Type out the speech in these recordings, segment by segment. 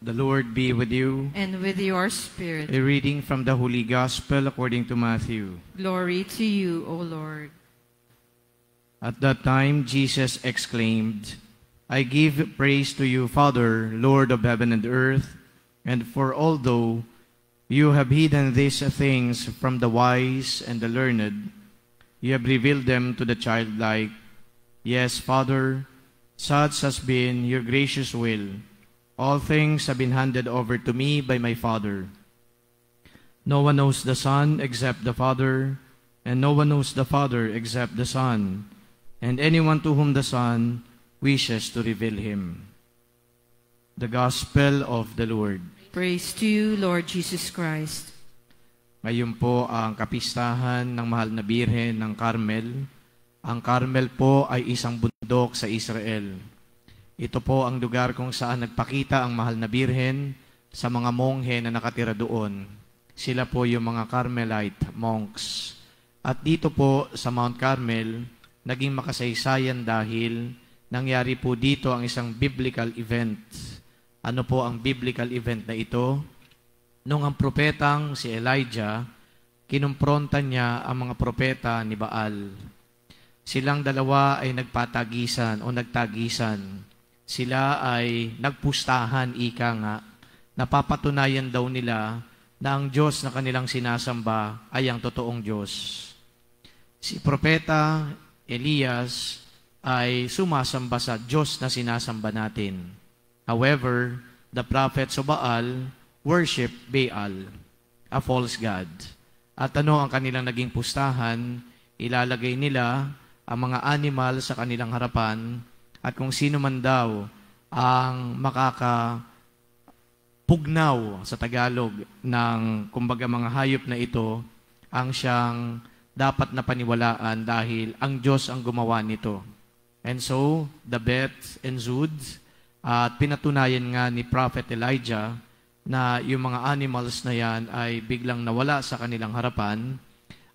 The Lord be with you. And with your spirit. A reading from the Holy Gospel according to Matthew. Glory to you, O Lord. At that time, Jesus exclaimed, I give praise to you, Father, Lord of heaven and earth, and for although you have hidden these things from the wise and the learned, you have revealed them to the childlike. Yes, Father, such has been your gracious will. All things have been handed over to me by my Father. No one knows the Son except the Father, and no one knows the Father except the Son, and anyone to whom the Son wishes to reveal him. The Gospel of the Lord. Praise to you, Lord Jesus Christ. Ngayon po ang kapistahan ng mahal na Birhen ng Carmel. Ang Carmel po ay isang bundok sa Israel. Ito po ang lugar kung saan nagpakita ang mahal na Birhen sa mga monghe na nakatira doon. Sila po yung mga Carmelite monks. At dito po sa Mount Carmel, naging makasaysayan dahil nangyari po dito ang isang biblical event. Ano po ang biblical event na ito? Nung ang propetang si Elijah, kinumpronta niya ang mga propeta ni Baal. Silang dalawa ay nagpatagisan o nagtagisan. Sila ay nagpustahan, ika nga. Napapatunayan daw nila na ang Diyos na kanilang sinasamba ay ang totoong Diyos. Si propeta Elias ay sumasamba sa Diyos na sinasamba natin. However, the prophets of Baal worship Baal, a false god. At ano ang kanilang naging pustahan? Ilalagay nila ang mga animal sa kanilang harapan at kung sino man daw ang makakapugnaw sa Tagalog ng kumbaga mga hayop na ito, ang siyang dapat na paniwalaan dahil ang Diyos ang gumawa nito. And so, the Bet and Zud, at pinatunayan nga ni Prophet Elijah na yung mga animals na yan ay biglang nawala sa kanilang harapan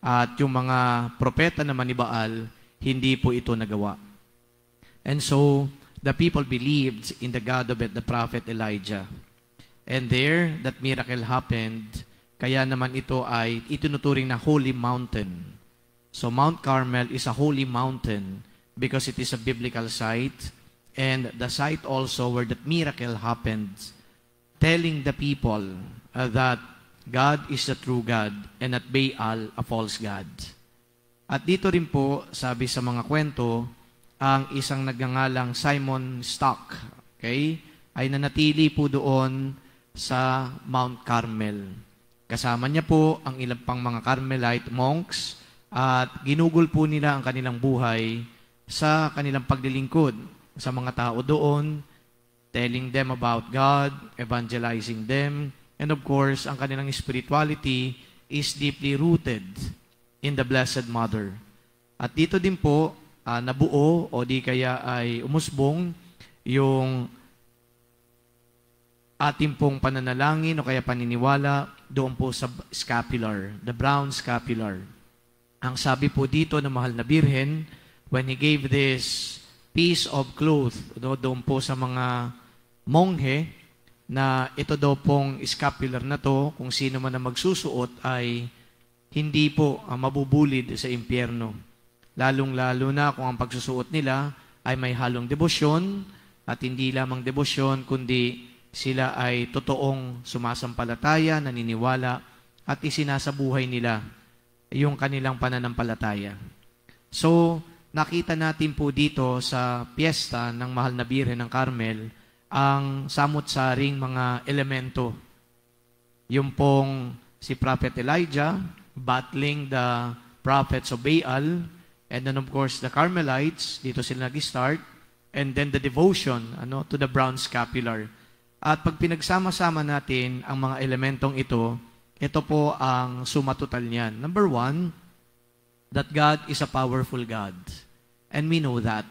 at yung mga propeta naman ni Baal, hindi po ito nagawa. And so, the people believed in the God of the Prophet Elijah. And there, that miracle happened, kaya naman ito ay itinuturing na holy mountain. So, Mount Carmel is a holy mountain because it is a biblical site, and the site also where that miracle happened, telling the people that God is the true God and that Baal a false God. At dito rin po, sabi sa mga kwento, ang isang nagngangalang Simon Stock, okay, ay nanatili po doon sa Mount Carmel. Kasama niya po ang ilang pang mga Carmelite monks at ginugol po nila ang kanilang buhay sa kanilang paglilingkod sa mga tao doon, telling them about God, evangelizing them, and of course, ang kanilang spirituality is deeply rooted in the Blessed Mother. At dito din po, nabuo o di kaya ay umusbong yung ating pong pananalangin o kaya paniniwala doon po sa scapular, the brown scapular. Ang sabi po dito ng mahal na Birhen, when he gave this piece of cloth doon po sa mga monghe, na ito daw pong scapular na to, kung sino man ang magsusuot ay hindi po mabubulid sa impyerno. Lalong-lalo na kung ang pagsusuot nila ay may halong debosyon at hindi lamang debosyon kundi sila ay totoong sumasampalataya, naniniwala at isinasabuhay nila yung kanilang pananampalataya. So, nakita natin po dito sa piyesta ng mahal na Birhen ng Carmel ang samot-saring mga elemento. Yung pong si Prophet Elijah battling the prophets of Baal, and then of course the Carmelites, dito sila nag-start, and then the devotion to the brown scapular. At pag pinagsama-sama natin ang mga elementong ito po ang sumatotal niyan. Number one, that God is a powerful God. And we know that.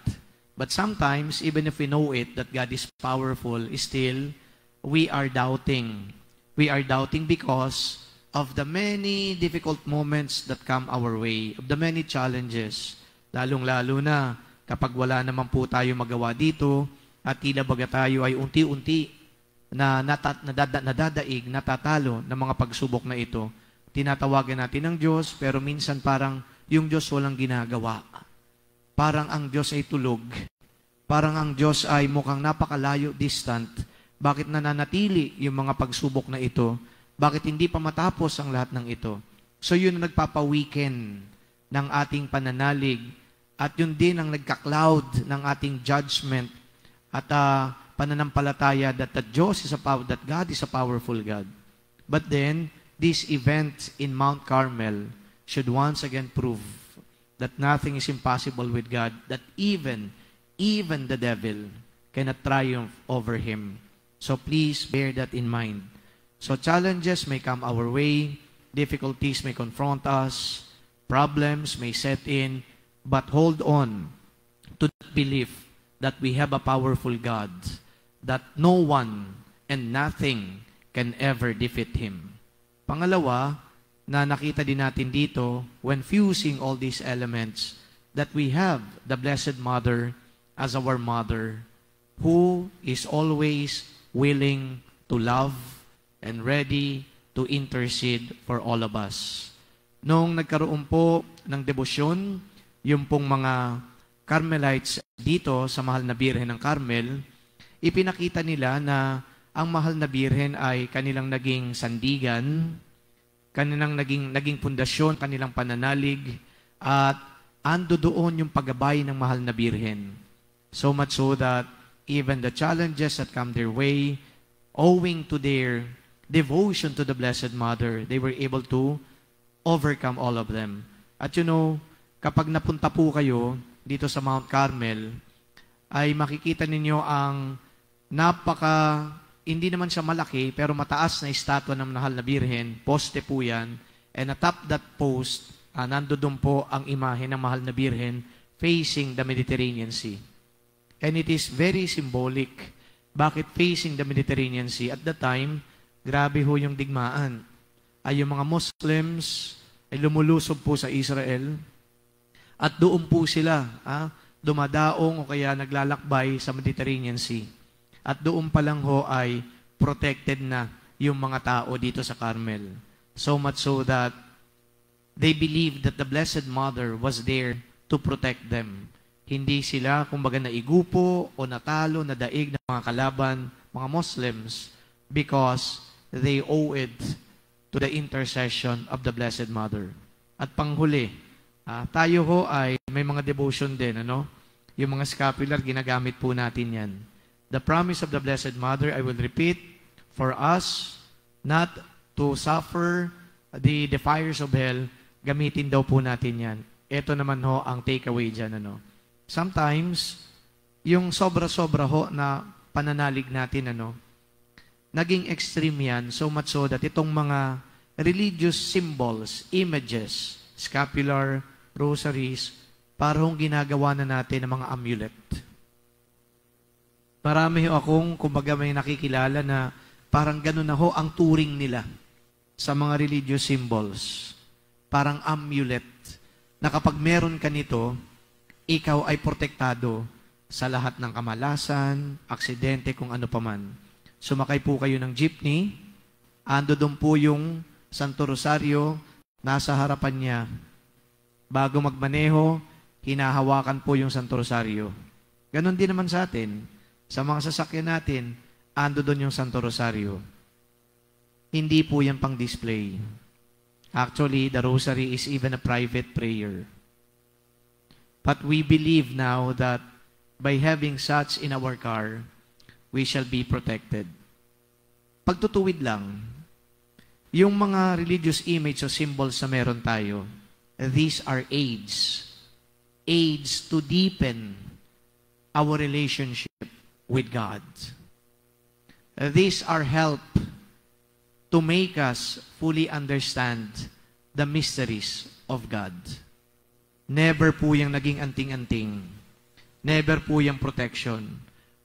But sometimes, even if we know it, that God is powerful, still, we are doubting. We are doubting because of the many difficult moments that come our way, of the many challenges. Lalong-lalo na kapag wala naman po tayo magawa dito, at tila baga tayo ay unti-unti na nadadaig, natatalo ng mga pagsubok na ito, tinatawagan natin ng Diyos, pero minsan parang yung Diyos walang ginagawa. Parang ang Diyos ay tulog. Parang ang Diyos ay mukhang napakalayo, distant. Bakit nananatili yung mga pagsubok na ito? Bakit hindi pa matapos ang lahat ng ito? So yun ang nagpapaweaken ng ating pananalig. At yun din ang nagka-cloud ng ating judgment at pananampalataya that that God is a powerful God. But then, this event in Mount Carmel should once again prove that nothing is impossible with God, that even the devil cannot triumph over Him. So please bear that in mind. So challenges may come our way, difficulties may confront us, problems may set in, but hold on to that belief that we have a powerful God, that no one and nothing can ever defeat Him. Pangalawa, na nakita din natin dito, when fusing all these elements, that we have the Blessed Mother as our mother, who is always willing to love and ready to intercede for all of us. Noong nagkaroon po ng debosyon, yung pong mga Carmelites dito sa Mahal na Birhen ng Carmel, ipinakita nila na ang Mahal na Birhen ay kanilang naging sandigan, kanilang naging pundasyon, kanilang pananalig, at ando doon yung paggabay ng Mahal na Birhen. So much so that even the challenges that come their way, owing to their devotion to the Blessed Mother, they were able to overcome all of them. At kapag napunta po kayo dito sa Mount Carmel, ay makikita ninyo ang hindi naman siya malaki, pero mataas na estatwa ng Mahal na Birhen, poste po yan, and atop that post, nandoon po ang imahe ng Mahal na Birhen facing the Mediterranean Sea. And it is very symbolic. Bakit facing the Mediterranean Sea? At the time, grabe ho yung digmaan. Ay yung mga Muslims ay lumulusob po sa Israel, at doon po sila dumadaong o kaya naglalakbay sa Mediterranean Sea. At doon pa lang ho ay protected na yung mga tao dito sa Carmel. So much so that they believed that the Blessed Mother was there to protect them. Hindi sila, kumbaga, naigupo o natalo, nadaig ng mga kalaban, mga Muslims, because they owe it to the intercession of the Blessed Mother. At panghuli, tayo ho ay may mga devotion din, Yung mga scapular, ginagamit po natin yan. The promise of the Blessed Mother, I will repeat, for us not to suffer the fires of hell, gamitin daw po natin yan. Ito naman ho ang takeaway dyan, Sometimes, yung sobra-sobra ho na pananalig natin, naging extreme yan, so much so that itong mga religious symbols, images, scapular, rosaries, parang ginagawa na natin ng mga amulet. Marami ho akong, kumbaga, may nakikilala na parang ganun na ho ang turing nila sa mga religious symbols. Parang amulet, na kapag meron ka nito, ikaw ay protektado sa lahat ng kamalasan, aksidente, kung ano paman. Sumakay po kayo ng jeepney, ando doon po yung Santo Rosario, nasa harapan niya. Bago magmaneho, hinahawakan po yung Santo Rosario. Ganon din naman sa atin. Sa mga sasakyan natin, ando doon yung Santo Rosario. Hindi po yan pang display. Actually, the Rosary is even a private prayer. But we believe now that by having such in our car, we shall be protected. Pagtutuwid lang, yung mga religious image o symbols na meron tayo, these are aids to deepen our relationship with God. These are help to make us fully understand the mysteries of God. Never po yung naging anting-anting. Never po yung protection.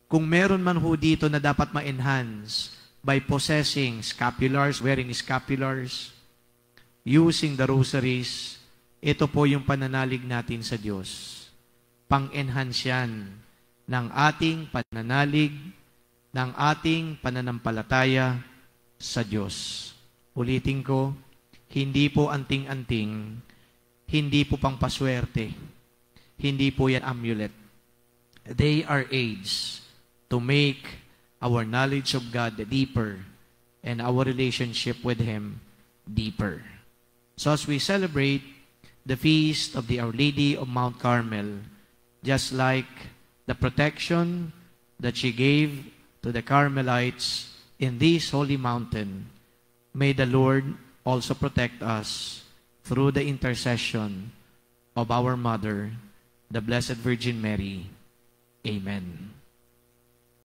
Kung meron man ho dito na dapat ma-enhance by possessing scapulars, wearing scapulars, using the rosaries, ito po yung pananalig natin sa Diyos. Pang-enhance yan ng ating pananalig ng ating pananampalataya sa Diyos. Ulitin ko, hindi po anting-anting, hindi po pangpaswerte, hindi po yan amulet. They are aids to make our knowledge of God deeper and our relationship with Him deeper. So as we celebrate the feast of the Our Lady of Mount Carmel, just like the protection that she gave to the Carmelites in this holy mountain, may the Lord also protect us through the intercession of our Mother, the Blessed Virgin Mary. Amen.